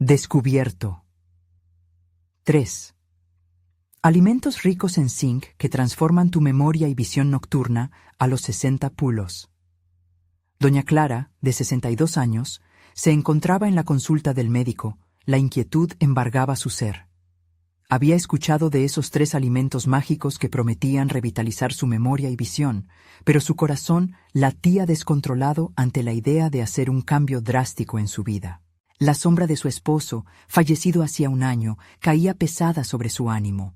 Descubierto. 3. Alimentos ricos en zinc que transforman tu memoria y visión nocturna a los 60 pulos. Doña Clara, de 62 años, se encontraba en la consulta del médico. La inquietud embargaba su ser. Había escuchado de esos 3 alimentos mágicos que prometían revitalizar su memoria y visión, pero su corazón latía descontrolado ante la idea de hacer un cambio drástico en su vida. La sombra de su esposo, fallecido hacía un año, caía pesada sobre su ánimo.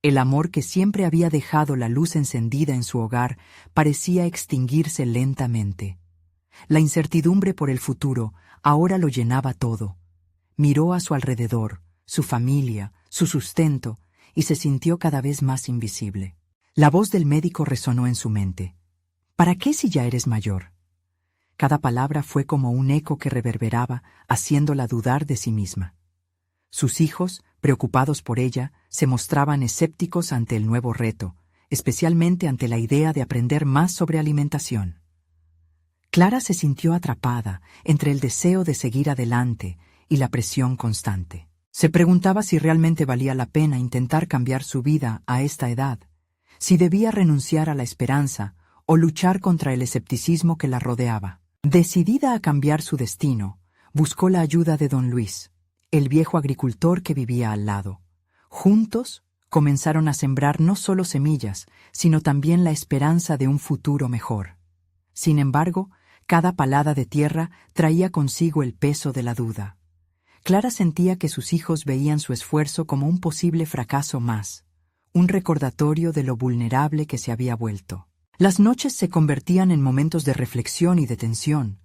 El amor que siempre había dejado la luz encendida en su hogar parecía extinguirse lentamente. La incertidumbre por el futuro ahora lo llenaba todo. Miró a su alrededor, su familia, su sustento, y se sintió cada vez más invisible. La voz del médico resonó en su mente. ¿Para qué si ya eres mayor? Cada palabra fue como un eco que reverberaba, haciéndola dudar de sí misma. Sus hijos, preocupados por ella, se mostraban escépticos ante el nuevo reto, especialmente ante la idea de aprender más sobre alimentación. Clara se sintió atrapada entre el deseo de seguir adelante y la presión constante. Se preguntaba si realmente valía la pena intentar cambiar su vida a esta edad, si debía renunciar a la esperanza o luchar contra el escepticismo que la rodeaba. Decidida a cambiar su destino, buscó la ayuda de don Luis, el viejo agricultor que vivía al lado. Juntos comenzaron a sembrar no solo semillas, sino también la esperanza de un futuro mejor. Sin embargo, cada palada de tierra traía consigo el peso de la duda. Clara sentía que sus hijos veían su esfuerzo como un posible fracaso más, un recordatorio de lo vulnerable que se había vuelto. Las noches se convertían en momentos de reflexión y de tensión,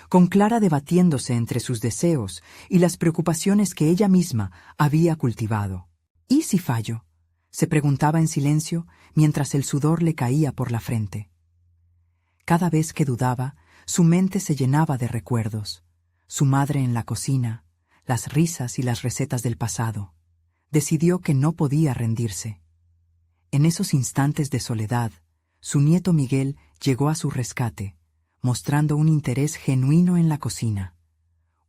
con Clara debatiéndose entre sus deseos y las preocupaciones que ella misma había cultivado. ¿Y si fallo?, se preguntaba en silencio mientras el sudor le caía por la frente. Cada vez que dudaba, su mente se llenaba de recuerdos, su madre en la cocina, las risas y las recetas del pasado. Decidió que no podía rendirse. En esos instantes de soledad, su nieto Miguel llegó a su rescate, mostrando un interés genuino en la cocina,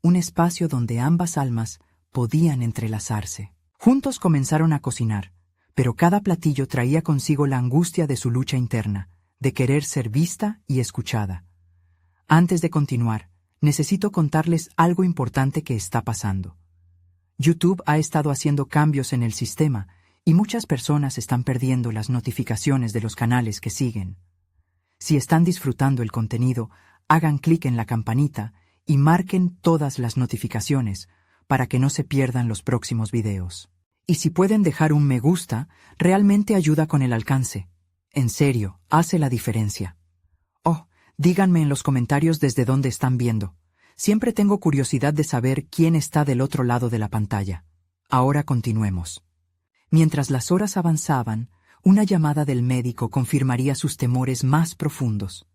un espacio donde ambas almas podían entrelazarse. Juntos comenzaron a cocinar, pero cada platillo traía consigo la angustia de su lucha interna, de querer ser vista y escuchada. Antes de continuar, necesito contarles algo importante que está pasando. YouTube ha estado haciendo cambios en el sistema y muchas personas están perdiendo las notificaciones de los canales que siguen. Si están disfrutando el contenido, hagan clic en la campanita y marquen todas las notificaciones para que no se pierdan los próximos videos. Y si pueden dejar un me gusta, realmente ayuda con el alcance. En serio, hace la diferencia. Oh, díganme en los comentarios desde dónde están viendo. Siempre tengo curiosidad de saber quién está del otro lado de la pantalla. Ahora continuemos. Mientras las horas avanzaban, una llamada del médico confirmaría sus temores más profundos.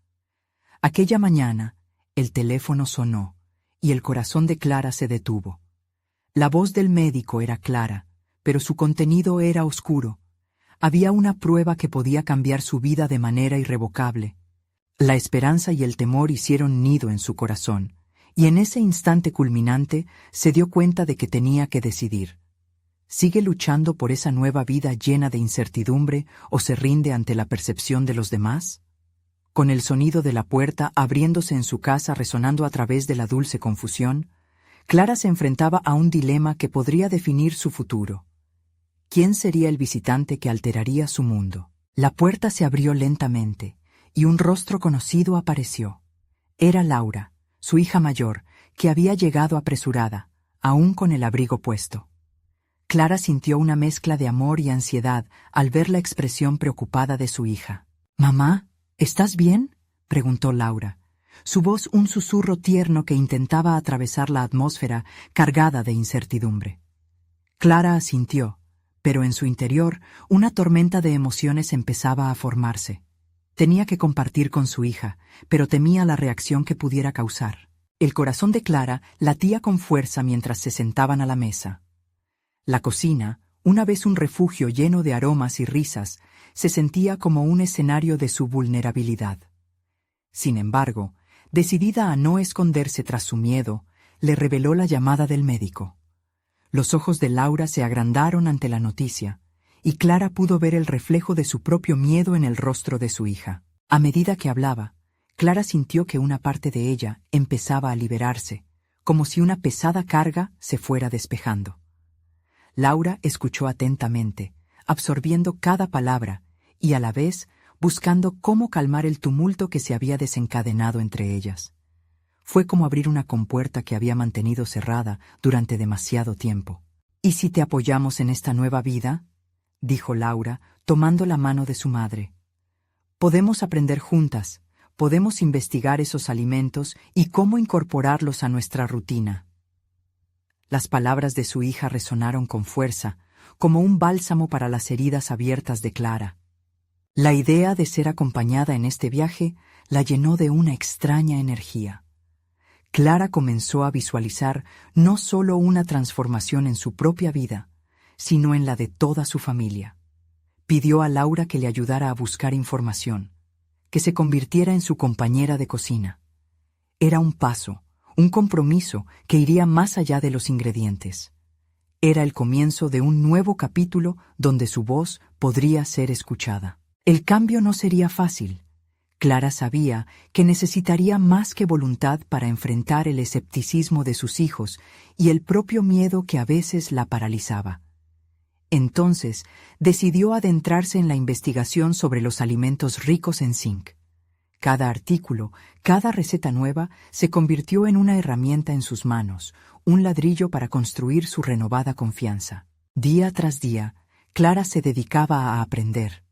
Aquella mañana, el teléfono sonó y el corazón de Clara se detuvo. La voz del médico era clara, pero su contenido era oscuro. Había una prueba que podía cambiar su vida de manera irrevocable. La esperanza y el temor hicieron nido en su corazón, y en ese instante culminante se dio cuenta de que tenía que decidir. ¿Sigue luchando por esa nueva vida llena de incertidumbre o se rinde ante la percepción de los demás? Con el sonido de la puerta abriéndose en su casa resonando a través de la dulce confusión, Clara se enfrentaba a un dilema que podría definir su futuro. ¿Quién sería el visitante que alteraría su mundo? La puerta se abrió lentamente y un rostro conocido apareció. Era Laura, su hija mayor, que había llegado apresurada, aún con el abrigo puesto. Clara sintió una mezcla de amor y ansiedad al ver la expresión preocupada de su hija. «Mamá, ¿estás bien?», preguntó Laura, su voz un susurro tierno que intentaba atravesar la atmósfera cargada de incertidumbre. Clara asintió, pero en su interior una tormenta de emociones empezaba a formarse. Tenía que compartir con su hija, pero temía la reacción que pudiera causar. El corazón de Clara latía con fuerza mientras se sentaban a la mesa. La cocina, una vez un refugio lleno de aromas y risas, se sentía como un escenario de su vulnerabilidad. Sin embargo, decidida a no esconderse tras su miedo, le reveló la llamada del médico. Los ojos de Laura se agrandaron ante la noticia, y Clara pudo ver el reflejo de su propio miedo en el rostro de su hija. A medida que hablaba, Clara sintió que una parte de ella empezaba a liberarse, como si una pesada carga se fuera despejando. Laura escuchó atentamente, absorbiendo cada palabra y a la vez buscando cómo calmar el tumulto que se había desencadenado entre ellas. Fue como abrir una compuerta que había mantenido cerrada durante demasiado tiempo. «¿Y si te apoyamos en esta nueva vida?», dijo Laura, tomando la mano de su madre. «Podemos aprender juntas, podemos investigar esos alimentos y cómo incorporarlos a nuestra rutina». Las palabras de su hija resonaron con fuerza, como un bálsamo para las heridas abiertas de Clara. La idea de ser acompañada en este viaje la llenó de una extraña energía. Clara comenzó a visualizar no solo una transformación en su propia vida, sino en la de toda su familia. Pidió a Laura que le ayudara a buscar información, que se convirtiera en su compañera de cocina. Era un paso, un compromiso que iría más allá de los ingredientes. Era el comienzo de un nuevo capítulo donde su voz podría ser escuchada. El cambio no sería fácil. Clara sabía que necesitaría más que voluntad para enfrentar el escepticismo de sus hijos y el propio miedo que a veces la paralizaba. Entonces, decidió adentrarse en la investigación sobre los alimentos ricos en zinc. Cada artículo, cada receta nueva, se convirtió en una herramienta en sus manos, un ladrillo para construir su renovada confianza. Día tras día, Clara se dedicaba a aprender.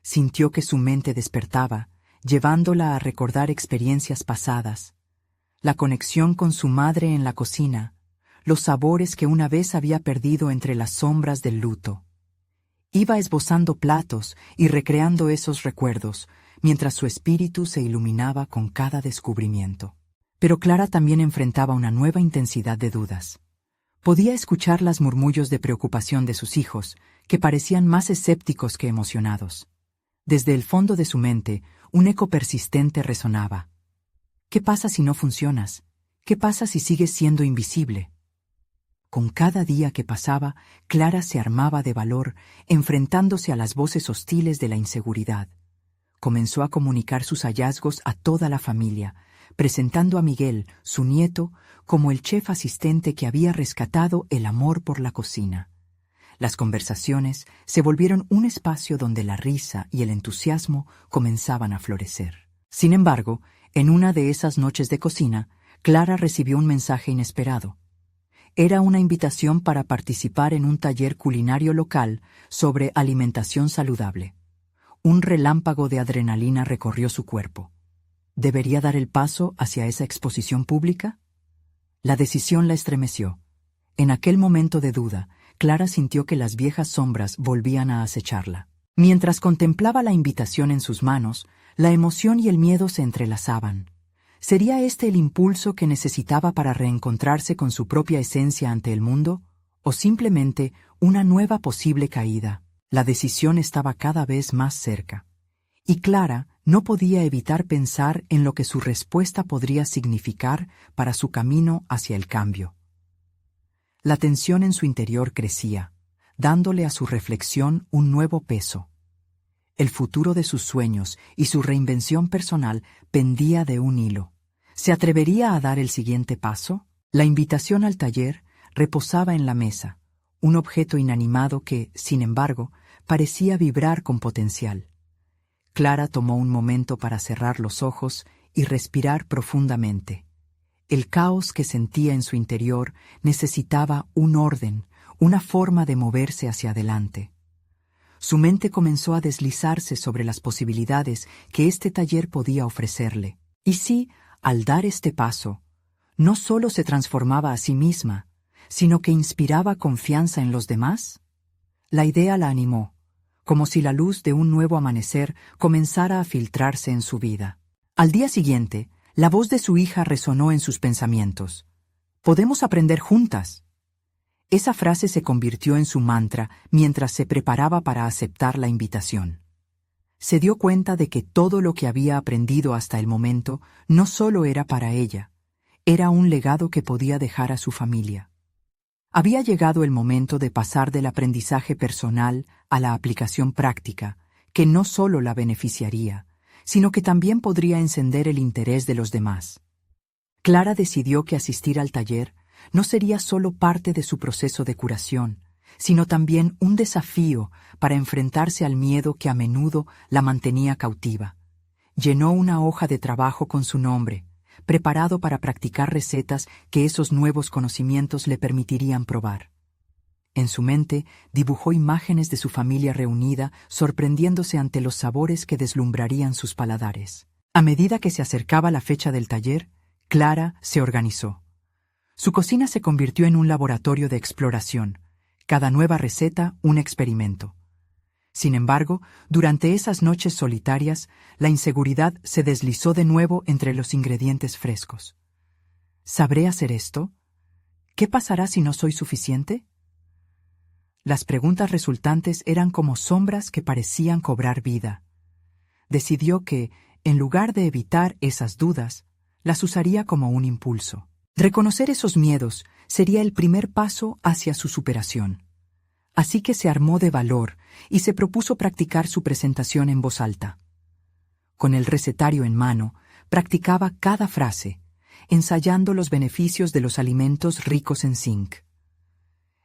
Sintió que su mente despertaba, llevándola a recordar experiencias pasadas, la conexión con su madre en la cocina, los sabores que una vez había perdido entre las sombras del luto. Iba esbozando platos y recreando esos recuerdos, mientras su espíritu se iluminaba con cada descubrimiento. Pero Clara también enfrentaba una nueva intensidad de dudas. Podía escuchar los murmullos de preocupación de sus hijos, que parecían más escépticos que emocionados. Desde el fondo de su mente, un eco persistente resonaba. ¿Qué pasa si no funcionas? ¿Qué pasa si sigues siendo invisible? Con cada día que pasaba, Clara se armaba de valor, enfrentándose a las voces hostiles de la inseguridad. Comenzó a comunicar sus hallazgos a toda la familia, presentando a Miguel, su nieto, como el chef asistente que había rescatado el amor por la cocina. Las conversaciones se volvieron un espacio donde la risa y el entusiasmo comenzaban a florecer. Sin embargo, en una de esas noches de cocina, Clara recibió un mensaje inesperado. Era una invitación para participar en un taller culinario local sobre alimentación saludable. Un relámpago de adrenalina recorrió su cuerpo. ¿Debería dar el paso hacia esa exposición pública? La decisión la estremeció. En aquel momento de duda, Clara sintió que las viejas sombras volvían a acecharla. Mientras contemplaba la invitación en sus manos, la emoción y el miedo se entrelazaban. ¿Sería este el impulso que necesitaba para reencontrarse con su propia esencia ante el mundo? ¿O simplemente una nueva posible caída? La decisión estaba cada vez más cerca. Y Clara no podía evitar pensar en lo que su respuesta podría significar para su camino hacia el cambio. La tensión en su interior crecía, dándole a su reflexión un nuevo peso. El futuro de sus sueños y su reinvención personal pendía de un hilo. ¿Se atrevería a dar el siguiente paso? La invitación al taller reposaba en la mesa, un objeto inanimado que, sin embargo, parecía vibrar con potencial. Clara tomó un momento para cerrar los ojos y respirar profundamente. El caos que sentía en su interior necesitaba un orden, una forma de moverse hacia adelante. Su mente comenzó a deslizarse sobre las posibilidades que este taller podía ofrecerle. ¿Y si, al dar este paso, no solo se transformaba a sí misma, sino que inspiraba confianza en los demás? La idea la animó, como si la luz de un nuevo amanecer comenzara a filtrarse en su vida. Al día siguiente, la voz de su hija resonó en sus pensamientos. «Podemos aprender juntas». Esa frase se convirtió en su mantra mientras se preparaba para aceptar la invitación. Se dio cuenta de que todo lo que había aprendido hasta el momento no solo era para ella, era un legado que podía dejar a su familia. Había llegado el momento de pasar del aprendizaje personal a la aplicación práctica, que no solo la beneficiaría, sino que también podría encender el interés de los demás. Clara decidió que asistir al taller no sería solo parte de su proceso de curación, sino también un desafío para enfrentarse al miedo que a menudo la mantenía cautiva. Llenó una hoja de trabajo con su nombre, preparado para practicar recetas que esos nuevos conocimientos le permitirían probar. En su mente dibujó imágenes de su familia reunida, sorprendiéndose ante los sabores que deslumbrarían sus paladares. A medida que se acercaba la fecha del taller, Clara se organizó. Su cocina se convirtió en un laboratorio de exploración, cada nueva receta un experimento. Sin embargo, durante esas noches solitarias, la inseguridad se deslizó de nuevo entre los ingredientes frescos. ¿Sabré hacer esto? ¿Qué pasará si no soy suficiente? Las preguntas resultantes eran como sombras que parecían cobrar vida. Decidió que, en lugar de evitar esas dudas, las usaría como un impulso. Reconocer esos miedos sería el primer paso hacia su superación. Así que se armó de valor y se propuso practicar su presentación en voz alta. Con el recetario en mano, practicaba cada frase, ensayando los beneficios de los alimentos ricos en zinc.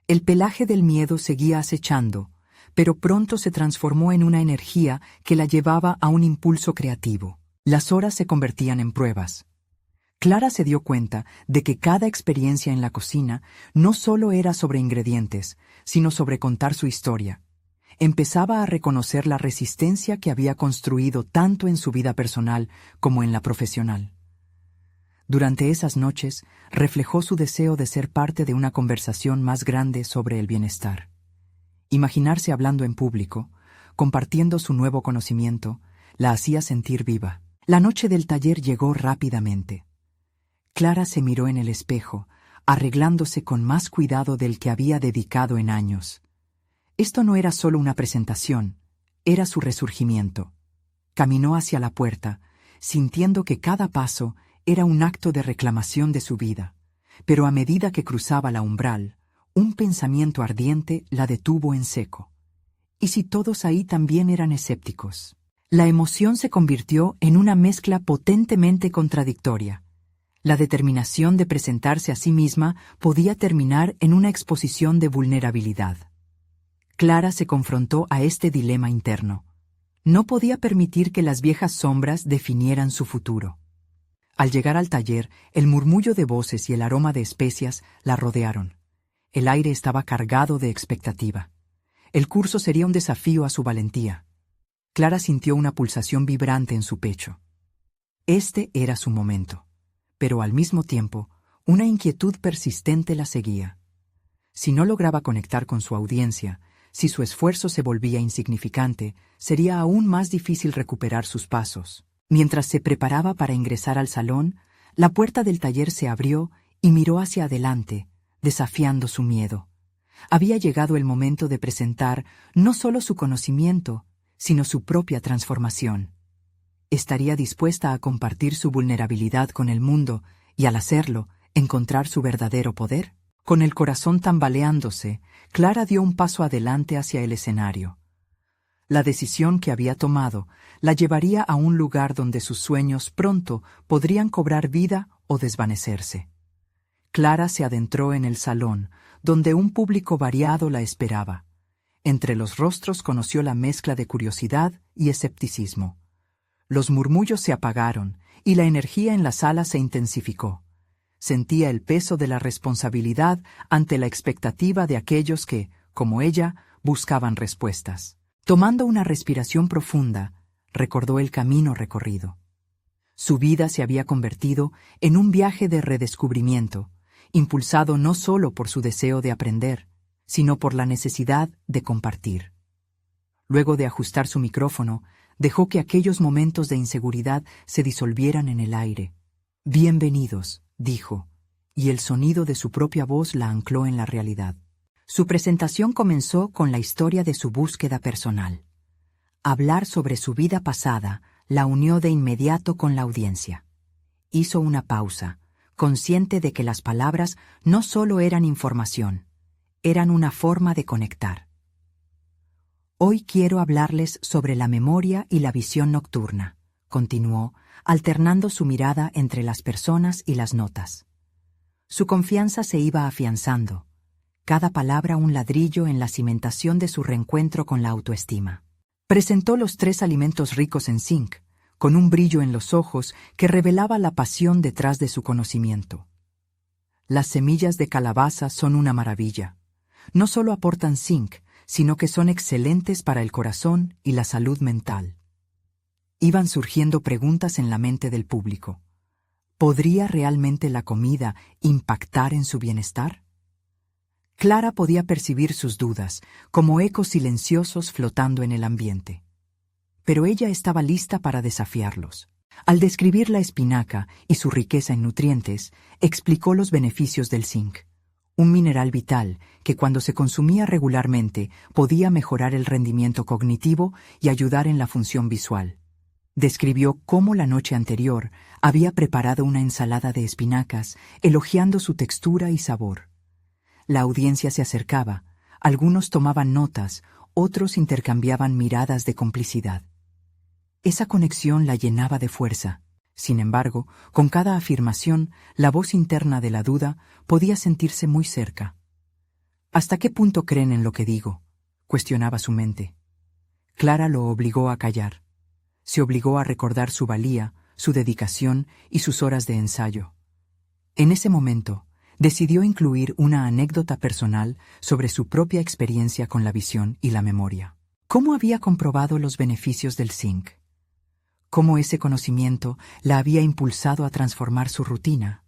El pelaje del miedo seguía acechando, pero pronto se transformó en una energía que la llevaba a un impulso creativo. Las horas se convertían en pruebas. Clara se dio cuenta de que cada experiencia en la cocina no solo era sobre ingredientes, sino sobre contar su historia. Empezaba a reconocer la resistencia que había construido tanto en su vida personal como en la profesional. Durante esas noches, reflejó su deseo de ser parte de una conversación más grande sobre el bienestar. Imaginarse hablando en público, compartiendo su nuevo conocimiento, la hacía sentir viva. La noche del taller llegó rápidamente. Clara se miró en el espejo, arreglándose con más cuidado del que había dedicado en años. Esto no era solo una presentación, era su resurgimiento. Caminó hacia la puerta, sintiendo que cada paso era un acto de reclamación de su vida, pero a medida que cruzaba la umbral, un pensamiento ardiente la detuvo en seco. ¿Y si todos ahí también eran escépticos? La emoción se convirtió en una mezcla potentemente contradictoria. La determinación de presentarse a sí misma podía terminar en una exposición de vulnerabilidad. Clara se confrontó a este dilema interno. No podía permitir que las viejas sombras definieran su futuro. Al llegar al taller, el murmullo de voces y el aroma de especias la rodearon. El aire estaba cargado de expectativa. El curso sería un desafío a su valentía. Clara sintió una pulsación vibrante en su pecho. Este era su momento. Pero al mismo tiempo, una inquietud persistente la seguía. Si no lograba conectar con su audiencia, si su esfuerzo se volvía insignificante, sería aún más difícil recuperar sus pasos. Mientras se preparaba para ingresar al salón, la puerta del taller se abrió y miró hacia adelante, desafiando su miedo. Había llegado el momento de presentar no solo su conocimiento, sino su propia transformación. Estaría dispuesta a compartir su vulnerabilidad con el mundo y, al hacerlo, encontrar su verdadero poder. Con el corazón tambaleándose, Clara dio un paso adelante hacia el escenario. La decisión que había tomado la llevaría a un lugar donde sus sueños pronto podrían cobrar vida o desvanecerse. Clara se adentró en el salón, donde un público variado la esperaba. Entre los rostros conoció la mezcla de curiosidad y escepticismo. Los murmullos se apagaron y la energía en la sala se intensificó. Sentía el peso de la responsabilidad ante la expectativa de aquellos que, como ella, buscaban respuestas. Tomando una respiración profunda, recordó el camino recorrido. Su vida se había convertido en un viaje de redescubrimiento, impulsado no solo por su deseo de aprender, sino por la necesidad de compartir. Luego de ajustar su micrófono, dejó que aquellos momentos de inseguridad se disolvieran en el aire. «Bienvenidos», dijo, y el sonido de su propia voz la ancló en la realidad. Su presentación comenzó con la historia de su búsqueda personal. Hablar sobre su vida pasada la unió de inmediato con la audiencia. Hizo una pausa, consciente de que las palabras no solo eran información, eran una forma de conectar. Hoy quiero hablarles sobre la memoria y la visión nocturna, continuó, alternando su mirada entre las personas y las notas. Su confianza se iba afianzando, cada palabra un ladrillo en la cimentación de su reencuentro con la autoestima. Presentó los 3 alimentos ricos en zinc, con un brillo en los ojos que revelaba la pasión detrás de su conocimiento. Las semillas de calabaza son una maravilla. No solo aportan zinc, sino que son excelentes para el corazón y la salud mental. Iban surgiendo preguntas en la mente del público. ¿Podría realmente la comida impactar en su bienestar? Clara podía percibir sus dudas, como ecos silenciosos flotando en el ambiente. Pero ella estaba lista para desafiarlos. Al describir la espinaca y su riqueza en nutrientes, explicó los beneficios del zinc, un mineral vital que cuando se consumía regularmente podía mejorar el rendimiento cognitivo y ayudar en la función visual. Describió cómo la noche anterior había preparado una ensalada de espinacas, elogiando su textura y sabor. La audiencia se acercaba, algunos tomaban notas, otros intercambiaban miradas de complicidad. Esa conexión la llenaba de fuerza. Sin embargo, con cada afirmación, la voz interna de la duda podía sentirse muy cerca. ¿Hasta qué punto creen en lo que digo?, cuestionaba su mente. Clara lo obligó a callar. Se obligó a recordar su valía, su dedicación y sus horas de ensayo. En ese momento, decidió incluir una anécdota personal sobre su propia experiencia con la visión y la memoria. ¿Cómo había comprobado los beneficios del zinc? ¿Cómo ese conocimiento la había impulsado a transformar su rutina?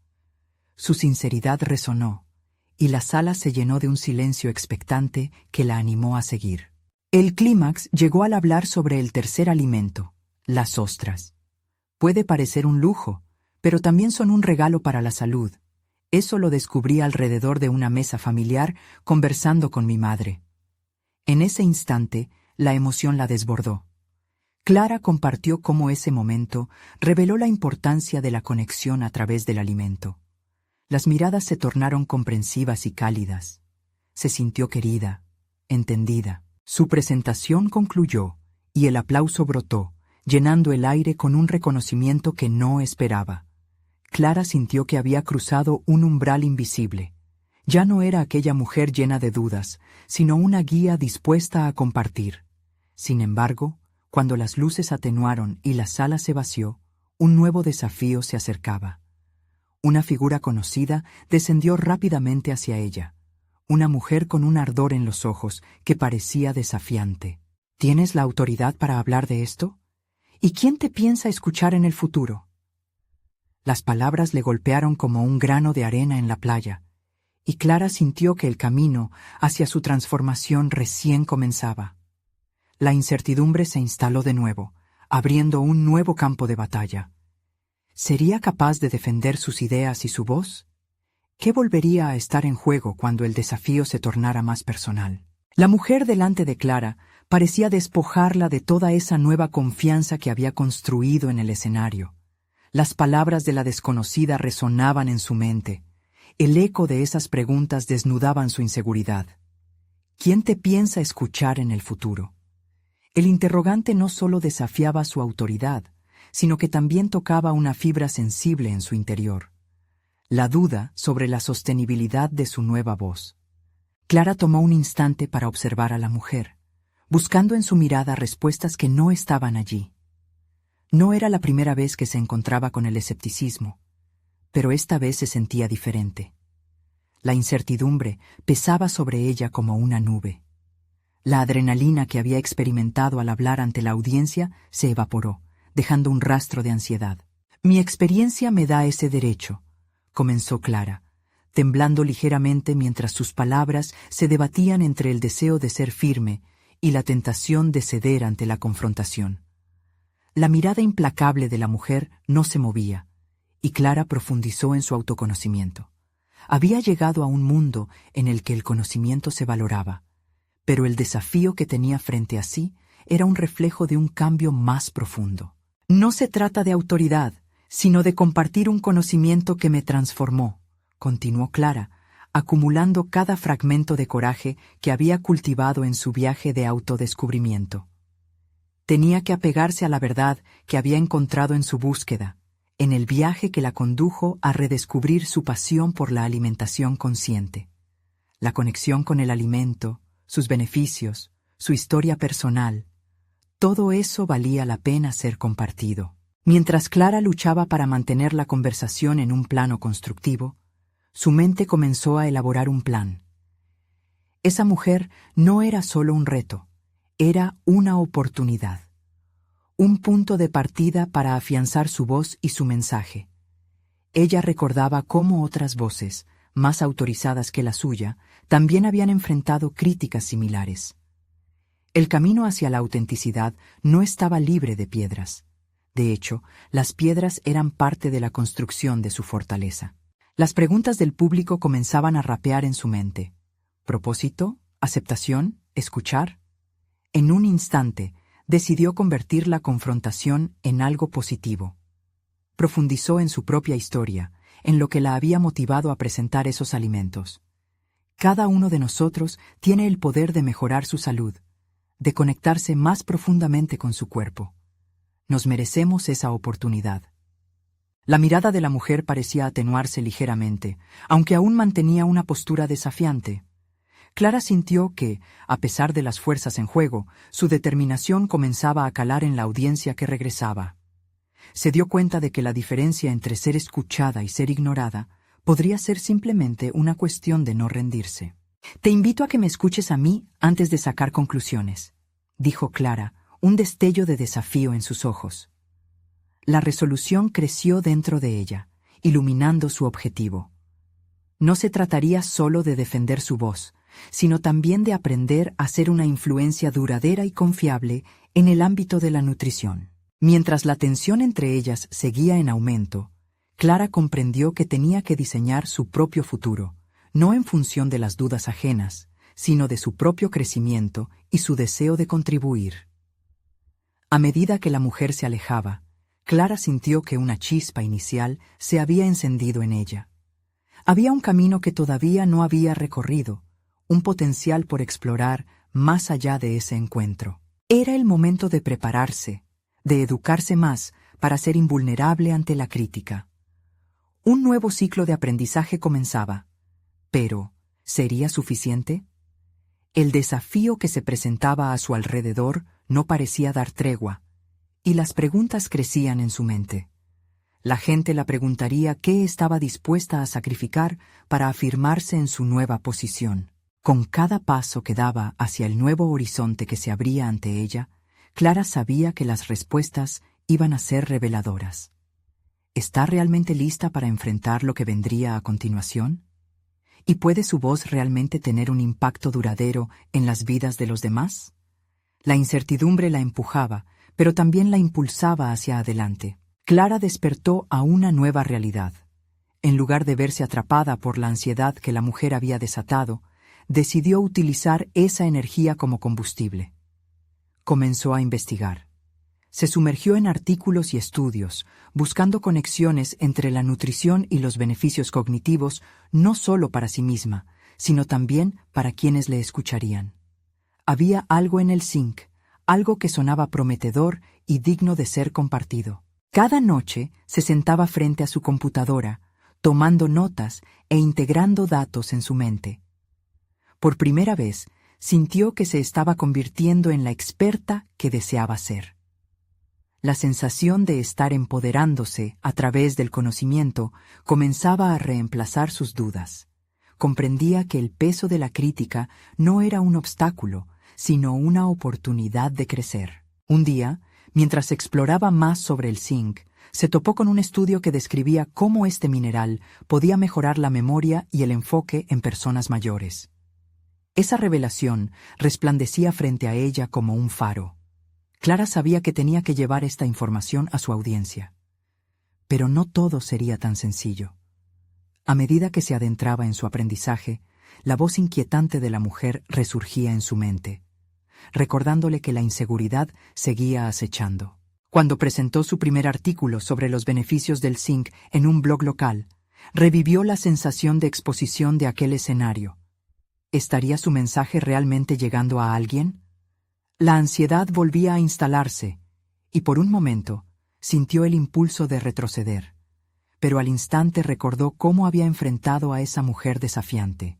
Su sinceridad resonó, y la sala se llenó de un silencio expectante que la animó a seguir. El clímax llegó al hablar sobre el tercer alimento, las ostras. Puede parecer un lujo, pero también son un regalo para la salud. Eso lo descubrí alrededor de una mesa familiar conversando con mi madre. En ese instante, la emoción la desbordó. Clara compartió cómo ese momento reveló la importancia de la conexión a través del alimento. Las miradas se tornaron comprensivas y cálidas. Se sintió querida, entendida. Su presentación concluyó y el aplauso brotó, llenando el aire con un reconocimiento que no esperaba. Clara sintió que había cruzado un umbral invisible. Ya no era aquella mujer llena de dudas, sino una guía dispuesta a compartir. Sin embargo, cuando las luces atenuaron y la sala se vació, un nuevo desafío se acercaba. Una figura conocida descendió rápidamente hacia ella, una mujer con un ardor en los ojos que parecía desafiante. ¿Tienes la autoridad para hablar de esto? ¿Y quién te piensa escuchar en el futuro? Las palabras le golpearon como un grano de arena en la playa, y Clara sintió que el camino hacia su transformación recién comenzaba. La incertidumbre se instaló de nuevo, abriendo un nuevo campo de batalla. ¿Sería capaz de defender sus ideas y su voz? ¿Qué volvería a estar en juego cuando el desafío se tornara más personal? La mujer delante de Clara parecía despojarla de toda esa nueva confianza que había construido en el escenario. Las palabras de la desconocida resonaban en su mente. El eco de esas preguntas desnudaban su inseguridad. ¿Quién te piensa escuchar en el futuro? El interrogante no solo desafiaba su autoridad, sino que también tocaba una fibra sensible en su interior. La duda sobre la sostenibilidad de su nueva voz. Clara tomó un instante para observar a la mujer, buscando en su mirada respuestas que no estaban allí. No era la primera vez que se encontraba con el escepticismo, pero esta vez se sentía diferente. La incertidumbre pesaba sobre ella como una nube. La adrenalina que había experimentado al hablar ante la audiencia se evaporó, dejando un rastro de ansiedad. Mi experiencia me da ese derecho, comenzó Clara, temblando ligeramente mientras sus palabras se debatían entre el deseo de ser firme y la tentación de ceder ante la confrontación. La mirada implacable de la mujer no se movía, y Clara profundizó en su autoconocimiento. Había llegado a un mundo en el que el conocimiento se valoraba, pero el desafío que tenía frente a sí era un reflejo de un cambio más profundo. No se trata de autoridad, sino de compartir un conocimiento que me transformó, continuó Clara, acumulando cada fragmento de coraje que había cultivado en su viaje de autodescubrimiento. Tenía que apegarse a la verdad que había encontrado en su búsqueda, en el viaje que la condujo a redescubrir su pasión por la alimentación consciente. La conexión con el alimento, sus beneficios, su historia personal, todo eso valía la pena ser compartido. Mientras Clara luchaba para mantener la conversación en un plano constructivo, su mente comenzó a elaborar un plan. Esa mujer no era solo un reto, era una oportunidad. Un punto de partida para afianzar su voz y su mensaje. Ella recordaba cómo otras voces, más autorizadas que la suya, también habían enfrentado críticas similares. El camino hacia la autenticidad no estaba libre de piedras. De hecho, las piedras eran parte de la construcción de su fortaleza. Las preguntas del público comenzaban a rapear en su mente. ¿Propósito? ¿Aceptación? ¿Escuchar? En un instante, decidió convertir la confrontación en algo positivo. Profundizó en su propia historia, en lo que la había motivado a presentar esos alimentos. Cada uno de nosotros tiene el poder de mejorar su salud, de conectarse más profundamente con su cuerpo. Nos merecemos esa oportunidad. La mirada de la mujer parecía atenuarse ligeramente, aunque aún mantenía una postura desafiante. Clara sintió que, a pesar de las fuerzas en juego, su determinación comenzaba a calar en la audiencia que regresaba. Se dio cuenta de que la diferencia entre ser escuchada y ser ignorada podría ser simplemente una cuestión de no rendirse. «Te invito a que me escuches a mí antes de sacar conclusiones», dijo Clara, un destello de desafío en sus ojos. La resolución creció dentro de ella, iluminando su objetivo. No se trataría solo de defender su voz, sino también de aprender a ser una influencia duradera y confiable en el ámbito de la nutrición. Mientras la tensión entre ellas seguía en aumento, Clara comprendió que tenía que diseñar su propio futuro, no en función de las dudas ajenas, sino de su propio crecimiento y su deseo de contribuir. A medida que la mujer se alejaba, Clara sintió que una chispa inicial se había encendido en ella. Había un camino que todavía no había recorrido, un potencial por explorar más allá de ese encuentro. Era el momento de prepararse, de educarse más para ser invulnerable ante la crítica. Un nuevo ciclo de aprendizaje comenzaba. Pero, ¿sería suficiente? El desafío que se presentaba a su alrededor no parecía dar tregua, y las preguntas crecían en su mente. La gente la preguntaría qué estaba dispuesta a sacrificar para afirmarse en su nueva posición. Con cada paso que daba hacia el nuevo horizonte que se abría ante ella, Clara sabía que las respuestas iban a ser reveladoras. ¿Está realmente lista para enfrentar lo que vendría a continuación? ¿Y puede su voz realmente tener un impacto duradero en las vidas de los demás? La incertidumbre la empujaba, pero también la impulsaba hacia adelante. Clara despertó a una nueva realidad. En lugar de verse atrapada por la ansiedad que la mujer había desatado, decidió utilizar esa energía como combustible. Comenzó a investigar. Se sumergió en artículos y estudios, buscando conexiones entre la nutrición y los beneficios cognitivos, no solo para sí misma, sino también para quienes le escucharían. Había algo en el zinc, algo que sonaba prometedor y digno de ser compartido. Cada noche se sentaba frente a su computadora, tomando notas e integrando datos en su mente. Por primera vez, sintió que se estaba convirtiendo en la experta que deseaba ser. La sensación de estar empoderándose a través del conocimiento comenzaba a reemplazar sus dudas. Comprendía que el peso de la crítica no era un obstáculo, sino una oportunidad de crecer. Un día, mientras exploraba más sobre el zinc, se topó con un estudio que describía cómo este mineral podía mejorar la memoria y el enfoque en personas mayores. Esa revelación resplandecía frente a ella como un faro. Clara sabía que tenía que llevar esta información a su audiencia. Pero no todo sería tan sencillo. A medida que se adentraba en su aprendizaje, la voz inquietante de la mujer resurgía en su mente, recordándole que la inseguridad seguía acechando. Cuando presentó su primer artículo sobre los beneficios del zinc en un blog local, Revivió la sensación de exposición de aquel escenario. ¿Estaría su mensaje realmente llegando a alguien? La ansiedad volvía a instalarse, y por un momento sintió el impulso de retroceder, pero al instante recordó cómo había enfrentado a esa mujer desafiante.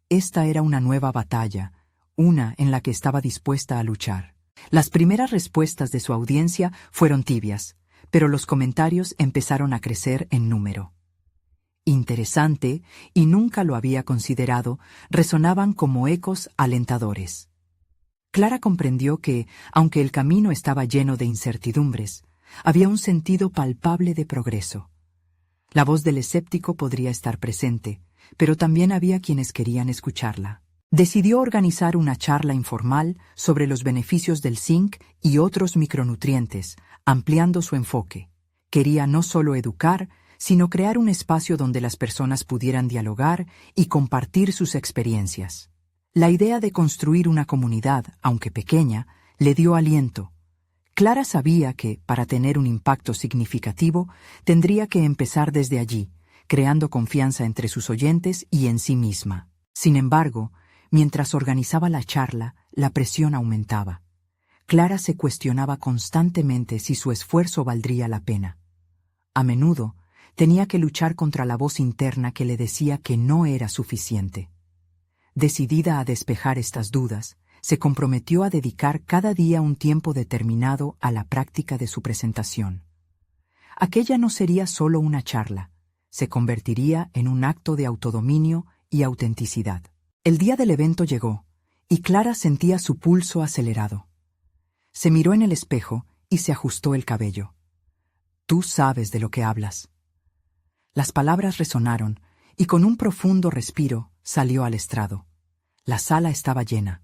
Esta era una nueva batalla, una en la que estaba dispuesta a luchar. Las primeras respuestas de su audiencia fueron tibias, pero los comentarios empezaron a crecer en número. Interesante, y nunca lo había considerado, resonaban como ecos alentadores. Clara comprendió que, aunque el camino estaba lleno de incertidumbres, había un sentido palpable de progreso. La voz del escéptico podría estar presente, pero también había quienes querían escucharla. Decidió organizar una charla informal sobre los beneficios del zinc y otros micronutrientes, ampliando su enfoque. Quería no solo educar, sino crear un espacio donde las personas pudieran dialogar y compartir sus experiencias. La idea de construir una comunidad, aunque pequeña, le dio aliento. Clara sabía que, para tener un impacto significativo, tendría que empezar desde allí, creando confianza entre sus oyentes y en sí misma. Sin embargo, mientras organizaba la charla, la presión aumentaba. Clara se cuestionaba constantemente si su esfuerzo valdría la pena. A menudo, tenía que luchar contra la voz interna que le decía que no era suficiente. Decidida a despejar estas dudas, se comprometió a dedicar cada día un tiempo determinado a la práctica de su presentación. Aquella no sería solo una charla, se convertiría en un acto de autodominio y autenticidad. El día del evento llegó, y Clara sentía su pulso acelerado. Se miró en el espejo y se ajustó el cabello. «Tú sabes de lo que hablas». Las palabras resonaron, y con un profundo respiro salió al estrado. La sala estaba llena.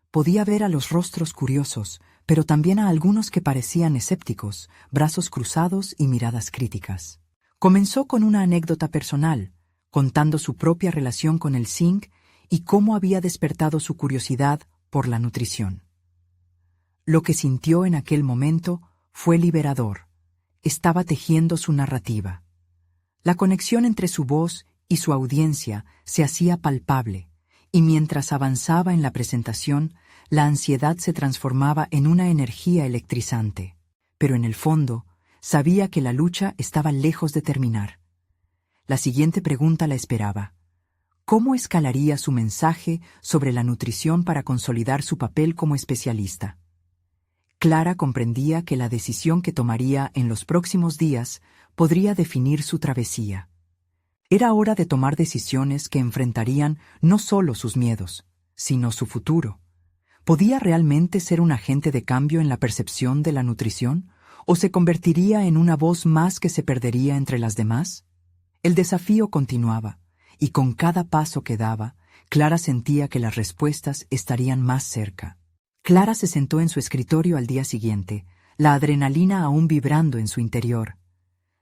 Podía ver a los rostros curiosos, pero también a algunos que parecían escépticos, brazos cruzados y miradas críticas. Comenzó con una anécdota personal, contando su propia relación con el zinc y cómo había despertado su curiosidad por la nutrición. Lo que sintió en aquel momento fue liberador. Estaba tejiendo su narrativa. La conexión entre su voz y su audiencia se hacía palpable, y mientras avanzaba en la presentación, la ansiedad se transformaba en una energía electrizante. Pero en el fondo, sabía que la lucha estaba lejos de terminar. La siguiente pregunta la esperaba. ¿Cómo escalaría su mensaje sobre la nutrición para consolidar su papel como especialista? Clara comprendía que la decisión que tomaría en los próximos días podría definir su travesía. Era hora de tomar decisiones que enfrentarían no solo sus miedos, sino su futuro. ¿Podía realmente ser un agente de cambio en la percepción de la nutrición, o se convertiría en una voz más que se perdería entre las demás? El desafío continuaba, y con cada paso que daba, Clara sentía que las respuestas estarían más cerca. Clara se sentó en su escritorio al día siguiente, la adrenalina aún vibrando en su interior.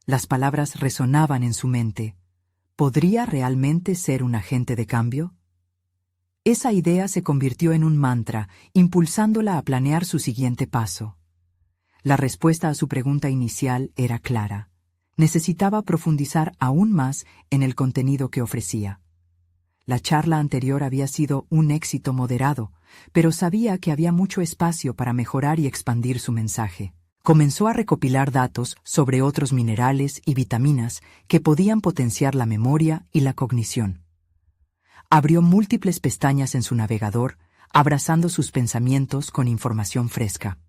Las palabras resonaban en su mente. ¿Podría realmente ser un agente de cambio? Esa idea se convirtió en un mantra, impulsándola a planear su siguiente paso. La respuesta a su pregunta inicial era clara. Necesitaba profundizar aún más en el contenido que ofrecía. La charla anterior había sido un éxito moderado, pero sabía que había mucho espacio para mejorar y expandir su mensaje. Comenzó a recopilar datos sobre otros minerales y vitaminas que podían potenciar la memoria y la cognición. Abrió múltiples pestañas en su navegador, abrazando sus pensamientos con información fresca.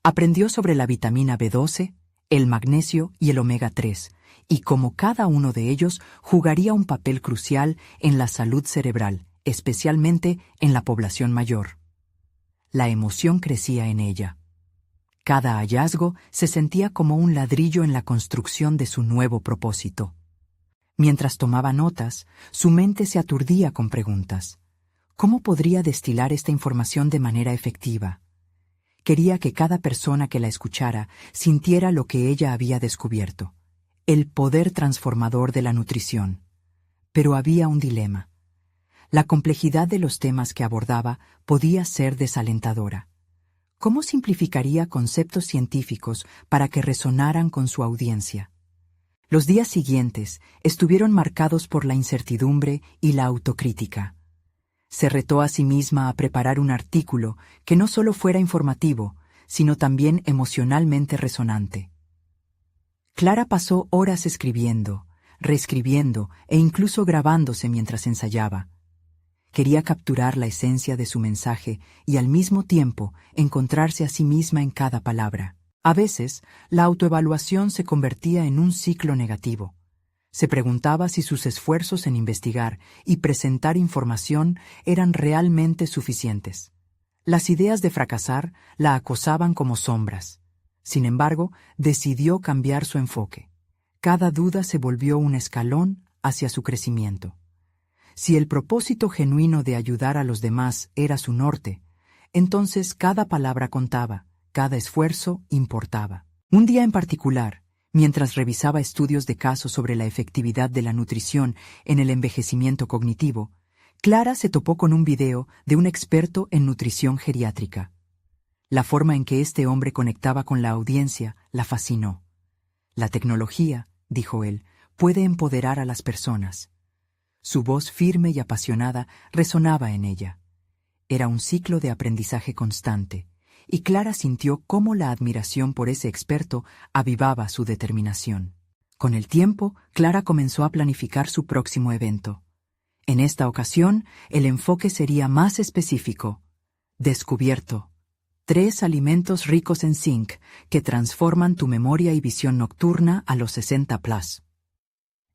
Aprendió sobre la vitamina B12, el magnesio y el omega 3, y cómo cada uno de ellos jugaría un papel crucial en la salud cerebral, especialmente en la población mayor. La emoción crecía en ella. Cada hallazgo se sentía como un ladrillo en la construcción de su nuevo propósito. Mientras tomaba notas, su mente se aturdía con preguntas. ¿Cómo podría destilar esta información de manera efectiva? Quería que cada persona que la escuchara sintiera lo que ella había descubierto, el poder transformador de la nutrición. Pero había un dilema. La complejidad de los temas que abordaba podía ser desalentadora. ¿Cómo simplificaría conceptos científicos para que resonaran con su audiencia? Los días siguientes estuvieron marcados por la incertidumbre y la autocrítica. Se retó a sí misma a preparar un artículo que no solo fuera informativo, sino también emocionalmente resonante. Clara pasó horas escribiendo, reescribiendo e incluso grabándose mientras ensayaba. Quería capturar la esencia de su mensaje y al mismo tiempo encontrarse a sí misma en cada palabra. A veces, la autoevaluación se convertía en un ciclo negativo. Se preguntaba si sus esfuerzos en investigar y presentar información eran realmente suficientes. Las ideas de fracasar la acosaban como sombras. Sin embargo, decidió cambiar su enfoque. Cada duda se volvió un escalón hacia su crecimiento. Si el propósito genuino de ayudar a los demás era su norte, entonces cada palabra contaba, cada esfuerzo importaba. Un día en particular, mientras revisaba estudios de casos sobre la efectividad de la nutrición en el envejecimiento cognitivo, Clara se topó con un video de un experto en nutrición geriátrica. La forma en que este hombre conectaba con la audiencia la fascinó. La tecnología, dijo él, puede empoderar a las personas. Su voz firme y apasionada resonaba en ella. Era un ciclo de aprendizaje constante, y Clara sintió cómo la admiración por ese experto avivaba su determinación. Con el tiempo, Clara comenzó a planificar su próximo evento. En esta ocasión, el enfoque sería más específico. Descubierto. 3 alimentos ricos en zinc que transforman tu memoria y visión nocturna a los 60+.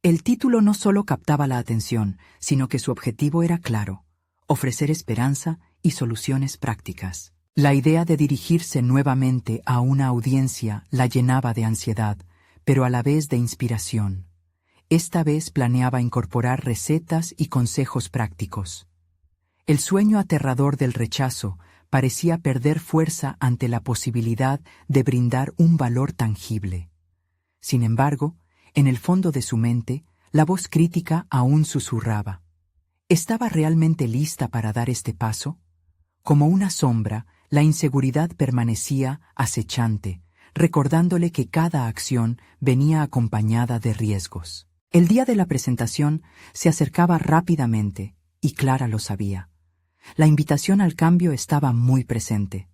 El título no solo captaba la atención, sino que su objetivo era claro: ofrecer esperanza y soluciones prácticas. La idea de dirigirse nuevamente a una audiencia la llenaba de ansiedad, pero a la vez de inspiración. Esta vez planeaba incorporar recetas y consejos prácticos. El sueño aterrador del rechazo parecía perder fuerza ante la posibilidad de brindar un valor tangible. Sin embargo, en el fondo de su mente, la voz crítica aún susurraba. ¿Estaba realmente lista para dar este paso? Como una sombra, la inseguridad permanecía acechante, recordándole que cada acción venía acompañada de riesgos. El día de la presentación se acercaba rápidamente, y Clara lo sabía. La invitación al cambio estaba muy presente.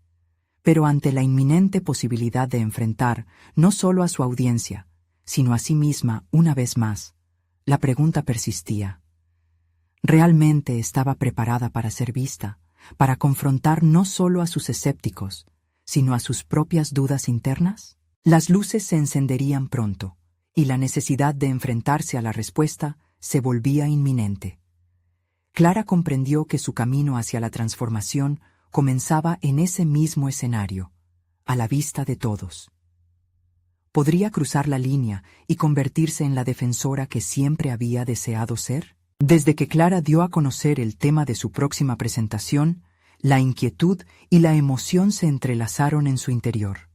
Pero ante la inminente posibilidad de enfrentar no solo a su audiencia, sino a sí misma una vez más, la pregunta persistía. ¿Realmente estaba preparada para ser vista, para confrontar no solo a sus escépticos, sino a sus propias dudas internas? Las luces se encenderían pronto, y la necesidad de enfrentarse a la respuesta se volvía inminente. Clara comprendió que su camino hacia la transformación comenzaba en ese mismo escenario, a la vista de todos. ¿Podría cruzar la línea y convertirse en la defensora que siempre había deseado ser? Desde que Clara dio a conocer el tema de su próxima presentación, la inquietud y la emoción se entrelazaron en su interior.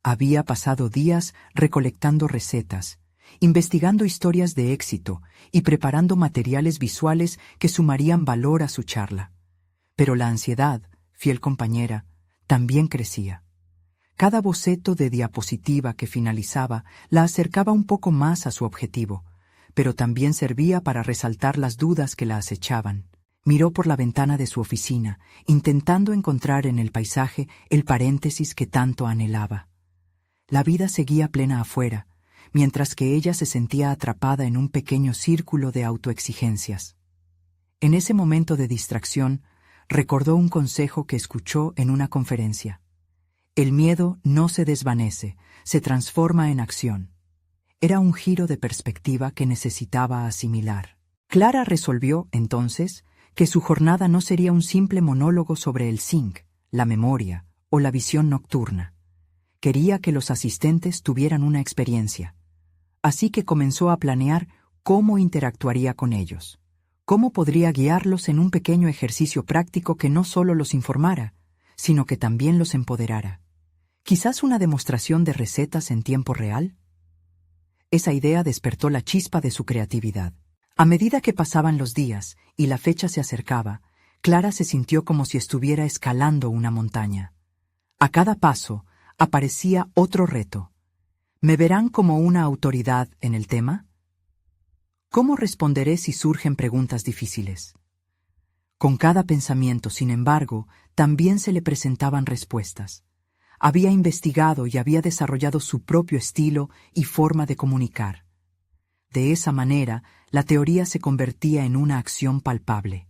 Había pasado días recolectando recetas, investigando historias de éxito y preparando materiales visuales que sumarían valor a su charla. Pero la ansiedad, fiel compañera, también crecía. Cada boceto de diapositiva que finalizaba la acercaba un poco más a su objetivo, pero también servía para resaltar las dudas que la acechaban. Miró por la ventana de su oficina, intentando encontrar en el paisaje el paréntesis que tanto anhelaba. La vida seguía plena afuera, mientras que ella se sentía atrapada en un pequeño círculo de autoexigencias. En ese momento de distracción, recordó un consejo que escuchó en una conferencia. El miedo no se desvanece, se transforma en acción. Era un giro de perspectiva que necesitaba asimilar. Clara resolvió, entonces, que su jornada no sería un simple monólogo sobre el zinc, la memoria o la visión nocturna. Quería que los asistentes tuvieran una experiencia. Así que comenzó a planear cómo interactuaría con ellos, cómo podría guiarlos en un pequeño ejercicio práctico que no solo los informara, sino que también los empoderara. ¿Quizás una demostración de recetas en tiempo real? Esa idea despertó la chispa de su creatividad. A medida que pasaban los días y la fecha se acercaba, Clara se sintió como si estuviera escalando una montaña. A cada paso aparecía otro reto. ¿Me verán como una autoridad en el tema? ¿Cómo responderé si surgen preguntas difíciles? Con cada pensamiento, sin embargo, también se le presentaban respuestas. Había investigado y había desarrollado su propio estilo y forma de comunicar. De esa manera, la teoría se convertía en una acción palpable.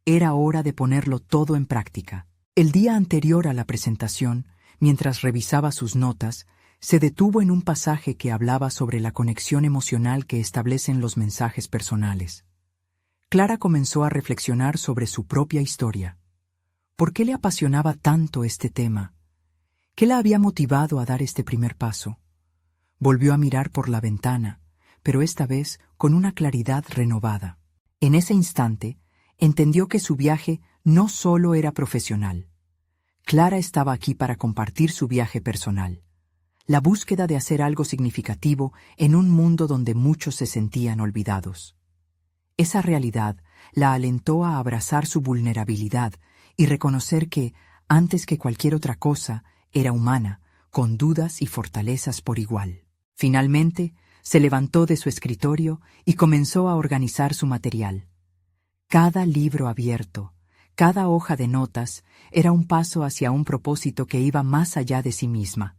Era hora de ponerlo todo en práctica. El día anterior a la presentación, mientras revisaba sus notas, se detuvo en un pasaje que hablaba sobre la conexión emocional que establecen los mensajes personales. Clara comenzó a reflexionar sobre su propia historia. ¿Por qué le apasionaba tanto este tema? ¿Qué la había motivado a dar este primer paso? Volvió a mirar por la ventana, pero esta vez con una claridad renovada. En ese instante, entendió que su viaje no solo era profesional. Clara estaba aquí para compartir su viaje personal. La búsqueda de hacer algo significativo en un mundo donde muchos se sentían olvidados. Esa realidad la alentó a abrazar su vulnerabilidad y reconocer que, antes que cualquier otra cosa, era humana, con dudas y fortalezas por igual. Finalmente, se levantó de su escritorio y comenzó a organizar su material. Cada libro abierto, cada hoja de notas, era un paso hacia un propósito que iba más allá de sí misma.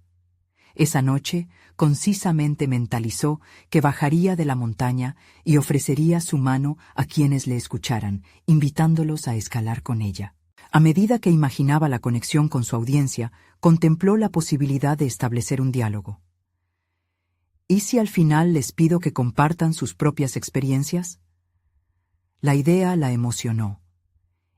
Esa noche, concisamente mentalizó que bajaría de la montaña y ofrecería su mano a quienes le escucharan, invitándolos a escalar con ella. A medida que imaginaba la conexión con su audiencia, contempló la posibilidad de establecer un diálogo. ¿Y si al final les pido que compartan sus propias experiencias? La idea la emocionó.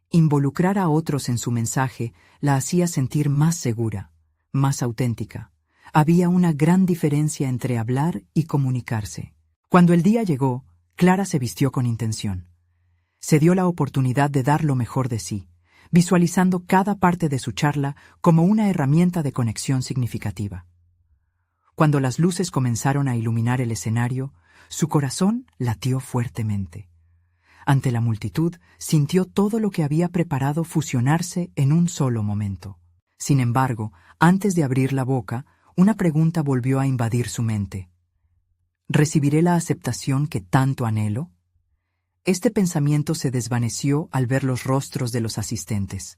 Involucrar a otros en su mensaje la hacía sentir más segura, más auténtica. Había una gran diferencia entre hablar y comunicarse. Cuando el día llegó, Clara se vistió con intención. Se dio la oportunidad de dar lo mejor de sí, visualizando cada parte de su charla como una herramienta de conexión significativa. Cuando las luces comenzaron a iluminar el escenario, su corazón latió fuertemente. Ante la multitud, sintió todo lo que había preparado fusionarse en un solo momento. Sin embargo, antes de abrir la boca, una pregunta volvió a invadir su mente. ¿Recibiré la aceptación que tanto anhelo? Este pensamiento se desvaneció al ver los rostros de los asistentes.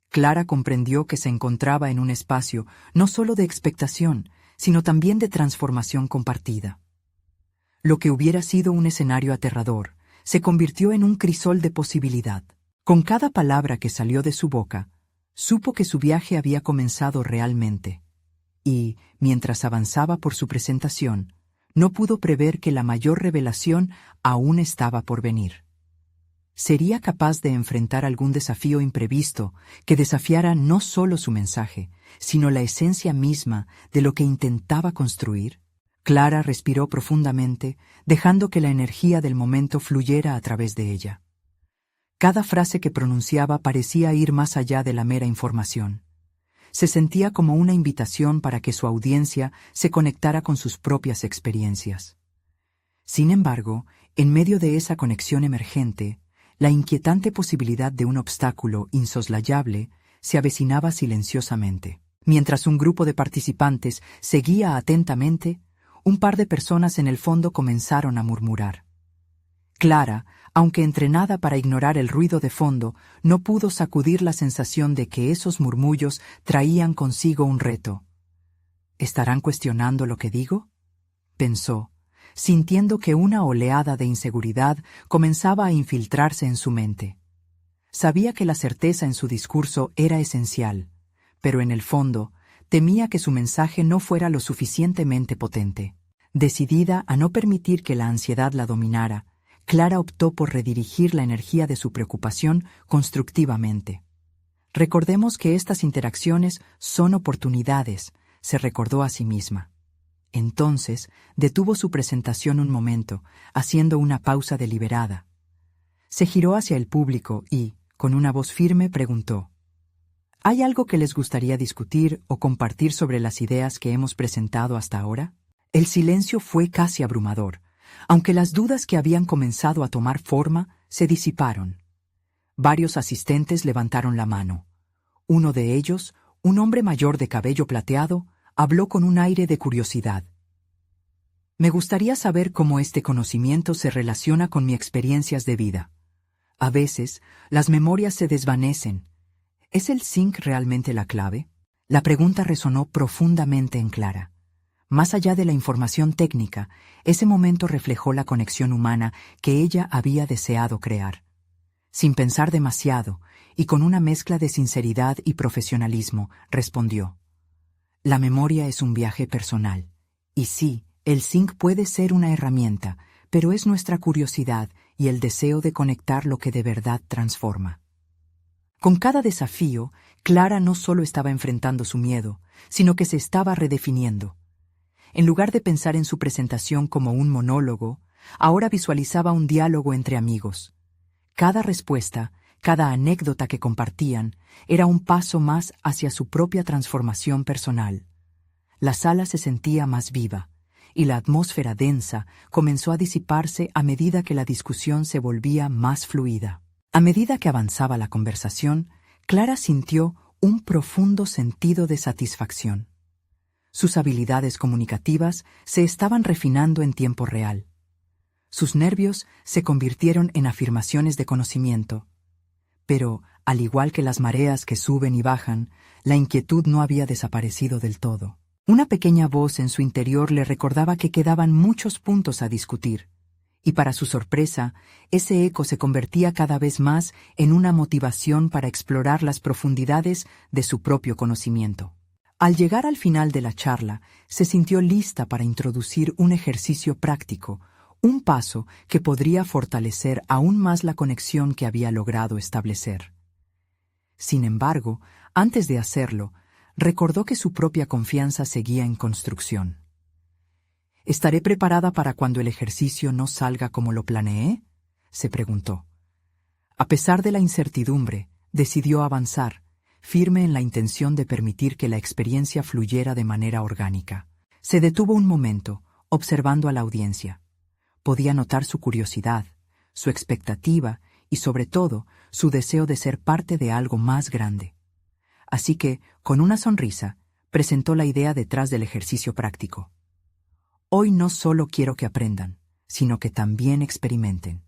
Clara comprendió que se encontraba en un espacio no solo de expectación, sino también de transformación compartida. Lo que hubiera sido un escenario aterrador, se convirtió en un crisol de posibilidad. Con cada palabra que salió de su boca, supo que su viaje había comenzado realmente. Y, mientras avanzaba por su presentación, no pudo prever que la mayor revelación aún estaba por venir. ¿Sería capaz de enfrentar algún desafío imprevisto que desafiara no solo su mensaje, sino la esencia misma de lo que intentaba construir? Clara respiró profundamente, dejando que la energía del momento fluyera a través de ella. Cada frase que pronunciaba parecía ir más allá de la mera información. Se sentía como una invitación para que su audiencia se conectara con sus propias experiencias. Sin embargo, en medio de esa conexión emergente, la inquietante posibilidad de un obstáculo insoslayable se avecinaba silenciosamente. Mientras un grupo de participantes seguía atentamente, un par de personas en el fondo comenzaron a murmurar. Clara, aunque entrenada para ignorar el ruido de fondo, no pudo sacudir la sensación de que esos murmullos traían consigo un reto. ¿Estarán cuestionando lo que digo?, pensó, sintiendo que una oleada de inseguridad comenzaba a infiltrarse en su mente. Sabía que la certeza en su discurso era esencial, pero en el fondo temía que su mensaje no fuera lo suficientemente potente. Decidida a no permitir que la ansiedad la dominara, Clara optó por redirigir la energía de su preocupación constructivamente. Recordemos que estas interacciones son oportunidades, se recordó a sí misma. Entonces, detuvo su presentación un momento, haciendo una pausa deliberada. Se giró hacia el público y, con una voz firme, preguntó: ¿Hay algo que les gustaría discutir o compartir sobre las ideas que hemos presentado hasta ahora? El silencio fue casi abrumador, aunque las dudas que habían comenzado a tomar forma se disiparon. Varios asistentes levantaron la mano. Uno de ellos, un hombre mayor de cabello plateado, habló con un aire de curiosidad. Me gustaría saber cómo este conocimiento se relaciona con mis experiencias de vida. A veces, las memorias se desvanecen. ¿Es el zinc realmente la clave? La pregunta resonó profundamente en Clara. Más allá de la información técnica, ese momento reflejó la conexión humana que ella había deseado crear. Sin pensar demasiado, y con una mezcla de sinceridad y profesionalismo, respondió: La memoria es un viaje personal. Y sí, el zinc puede ser una herramienta, pero es nuestra curiosidad y el deseo de conectar lo que de verdad transforma. Con cada desafío, Clara no solo estaba enfrentando su miedo, sino que se estaba redefiniendo. En lugar de pensar en su presentación como un monólogo, ahora visualizaba un diálogo entre amigos. Cada respuesta, cada anécdota que compartían, era un paso más hacia su propia transformación personal. La sala se sentía más viva, y la atmósfera densa comenzó a disiparse a medida que la discusión se volvía más fluida. A medida que avanzaba la conversación, Clara sintió un profundo sentido de satisfacción. Sus habilidades comunicativas se estaban refinando en tiempo real. Sus nervios se convirtieron en afirmaciones de conocimiento. Pero, al igual que las mareas que suben y bajan, la inquietud no había desaparecido del todo. Una pequeña voz en su interior le recordaba que quedaban muchos puntos a discutir, y para su sorpresa, ese eco se convertía cada vez más en una motivación para explorar las profundidades de su propio conocimiento. Al llegar al final de la charla, se sintió lista para introducir un ejercicio práctico, un paso que podría fortalecer aún más la conexión que había logrado establecer. Sin embargo, antes de hacerlo, recordó que su propia confianza seguía en construcción. ¿Estaré preparada para cuando el ejercicio no salga como lo planeé?, se preguntó. A pesar de la incertidumbre, decidió avanzar, firme en la intención de permitir que la experiencia fluyera de manera orgánica. Se detuvo un momento, observando a la audiencia. Podía notar su curiosidad, su expectativa y, sobre todo, su deseo de ser parte de algo más grande. Así que, con una sonrisa, presentó la idea detrás del ejercicio práctico. Hoy no solo quiero que aprendan, sino que también experimenten.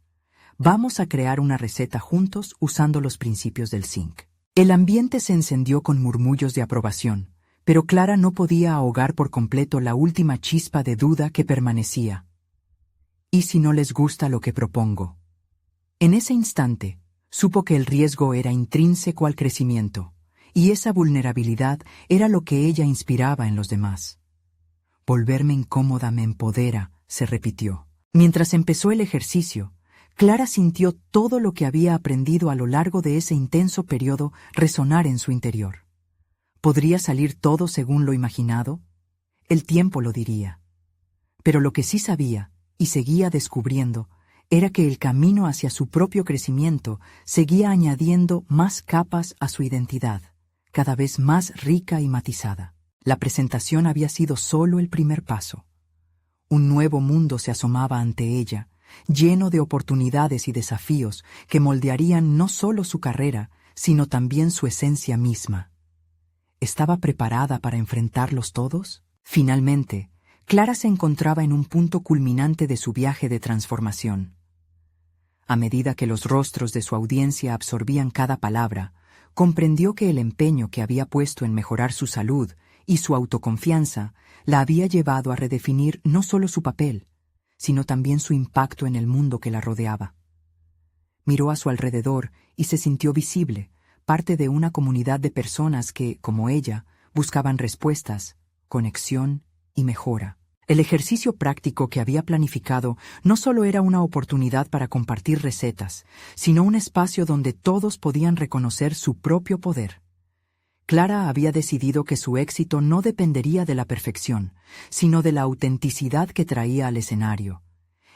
Vamos a crear una receta juntos usando los principios del zinc. El ambiente se encendió con murmullos de aprobación, pero Clara no podía ahogar por completo la última chispa de duda que permanecía. ¿Y si no les gusta lo que propongo? En ese instante, supo que el riesgo era intrínseco al crecimiento, y esa vulnerabilidad era lo que ella inspiraba en los demás. Volverme incómoda me empodera, se repitió. Mientras empezó el ejercicio, Clara sintió todo lo que había aprendido a lo largo de ese intenso periodo resonar en su interior. ¿Podría salir todo según lo imaginado? El tiempo lo diría. Pero lo que sí sabía, y seguía descubriendo, era que el camino hacia su propio crecimiento seguía añadiendo más capas a su identidad, cada vez más rica y matizada. La presentación había sido solo el primer paso. Un nuevo mundo se asomaba ante ella, lleno de oportunidades y desafíos que moldearían no solo su carrera, sino también su esencia misma. ¿Estaba preparada para enfrentarlos todos? Finalmente, Clara se encontraba en un punto culminante de su viaje de transformación. A medida que los rostros de su audiencia absorbían cada palabra, comprendió que el empeño que había puesto en mejorar su salud y su autoconfianza la había llevado a redefinir no solo su papel, sino también su impacto en el mundo que la rodeaba. Miró a su alrededor y se sintió visible, parte de una comunidad de personas que, como ella, buscaban respuestas, conexión y mejora. El ejercicio práctico que había planificado no solo era una oportunidad para compartir recetas, sino un espacio donde todos podían reconocer su propio poder. Clara había decidido que su éxito no dependería de la perfección, sino de la autenticidad que traía al escenario.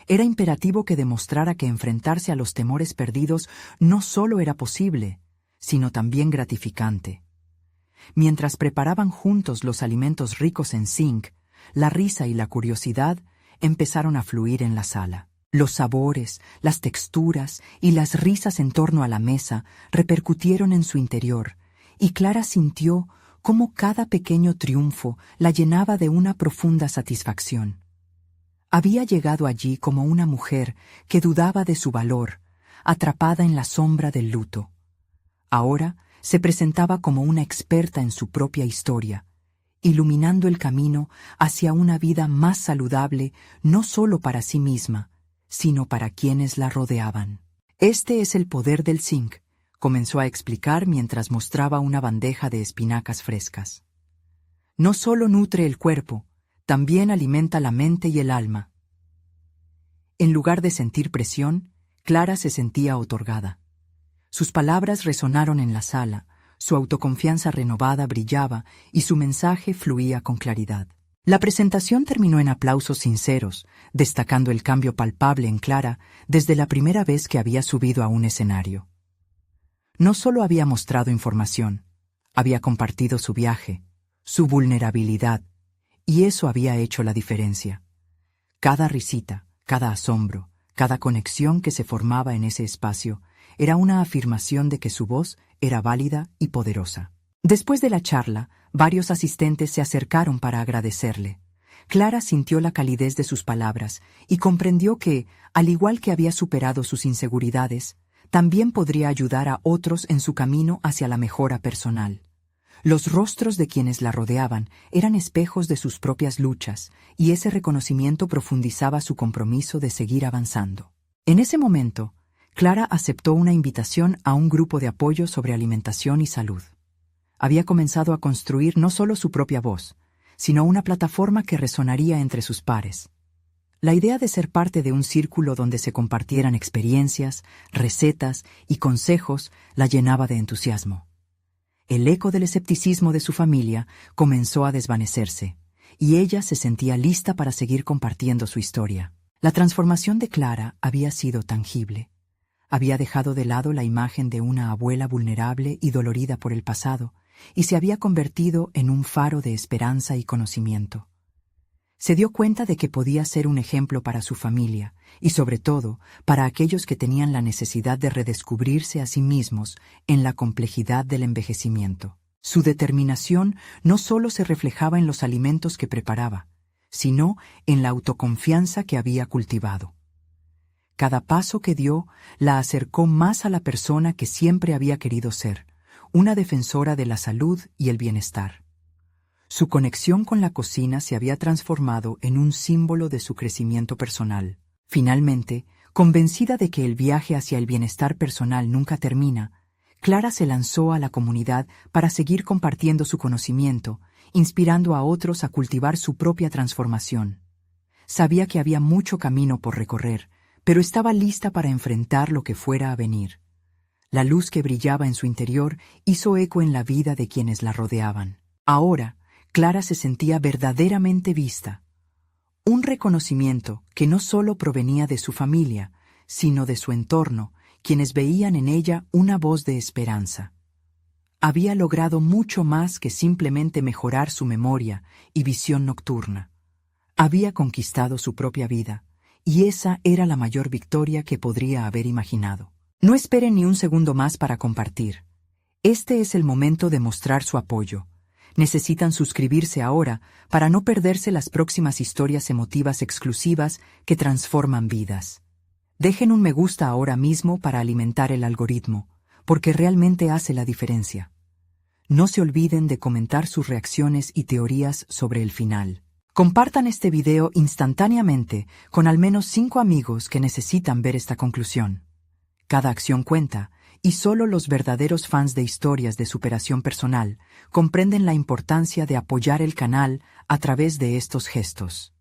Era imperativo que demostrara que enfrentarse a los temores perdidos no solo era posible, sino también gratificante. Mientras preparaban juntos los alimentos ricos en zinc, la risa y la curiosidad empezaron a fluir en la sala. Los sabores, las texturas y las risas en torno a la mesa repercutieron en su interior, y Clara sintió cómo cada pequeño triunfo la llenaba de una profunda satisfacción. Había llegado allí como una mujer que dudaba de su valor, atrapada en la sombra del luto. Ahora se presentaba como una experta en su propia historia, iluminando el camino hacia una vida más saludable no solo para sí misma, sino para quienes la rodeaban. Este es el poder del zinc, comenzó a explicar mientras mostraba una bandeja de espinacas frescas. No solo nutre el cuerpo, también alimenta la mente y el alma. En lugar de sentir presión, Clara se sentía otorgada. Sus palabras resonaron en la sala, su autoconfianza renovada brillaba y su mensaje fluía con claridad. La presentación terminó en aplausos sinceros, destacando el cambio palpable en Clara desde la primera vez que había subido a un escenario. No solo había mostrado información, había compartido su viaje, su vulnerabilidad, y eso había hecho la diferencia. Cada risita, cada asombro, cada conexión que se formaba en ese espacio era una afirmación de que su voz era válida y poderosa. Después de la charla, varios asistentes se acercaron para agradecerle. Clara sintió la calidez de sus palabras y comprendió que, al igual que había superado sus inseguridades, también podría ayudar a otros en su camino hacia la mejora personal. Los rostros de quienes la rodeaban eran espejos de sus propias luchas, y ese reconocimiento profundizaba su compromiso de seguir avanzando. En ese momento, Clara aceptó una invitación a un grupo de apoyo sobre alimentación y salud. Había comenzado a construir no solo su propia voz, sino una plataforma que resonaría entre sus pares. La idea de ser parte de un círculo donde se compartieran experiencias, recetas y consejos la llenaba de entusiasmo. El eco del escepticismo de su familia comenzó a desvanecerse, y ella se sentía lista para seguir compartiendo su historia. La transformación de Clara había sido tangible. Había dejado de lado la imagen de una abuela vulnerable y dolorida por el pasado, y se había convertido en un faro de esperanza y conocimiento. Se dio cuenta de que podía ser un ejemplo para su familia, y sobre todo para aquellos que tenían la necesidad de redescubrirse a sí mismos en la complejidad del envejecimiento. Su determinación no solo se reflejaba en los alimentos que preparaba, sino en la autoconfianza que había cultivado. Cada paso que dio la acercó más a la persona que siempre había querido ser, una defensora de la salud y el bienestar. Su conexión con la cocina se había transformado en un símbolo de su crecimiento personal. Finalmente, convencida de que el viaje hacia el bienestar personal nunca termina, Clara se lanzó a la comunidad para seguir compartiendo su conocimiento, inspirando a otros a cultivar su propia transformación. Sabía que había mucho camino por recorrer, pero estaba lista para enfrentar lo que fuera a venir. La luz que brillaba en su interior hizo eco en la vida de quienes la rodeaban. Ahora, Clara se sentía verdaderamente vista. Un reconocimiento que no solo provenía de su familia, sino de su entorno, quienes veían en ella una voz de esperanza. Había logrado mucho más que simplemente mejorar su memoria y visión nocturna. Había conquistado su propia vida, y esa era la mayor victoria que podría haber imaginado. No esperen ni un segundo más para compartir. Este es el momento de mostrar su apoyo. Necesitan suscribirse ahora para no perderse las próximas historias emotivas exclusivas que transforman vidas. Dejen un me gusta ahora mismo para alimentar el algoritmo, porque realmente hace la diferencia. No se olviden de comentar sus reacciones y teorías sobre el final. Compartan este video instantáneamente con al menos 5 amigos que necesitan ver esta conclusión. Cada acción cuenta, y solo los verdaderos fans de historias de superación personal comprenden la importancia de apoyar el canal a través de estos gestos.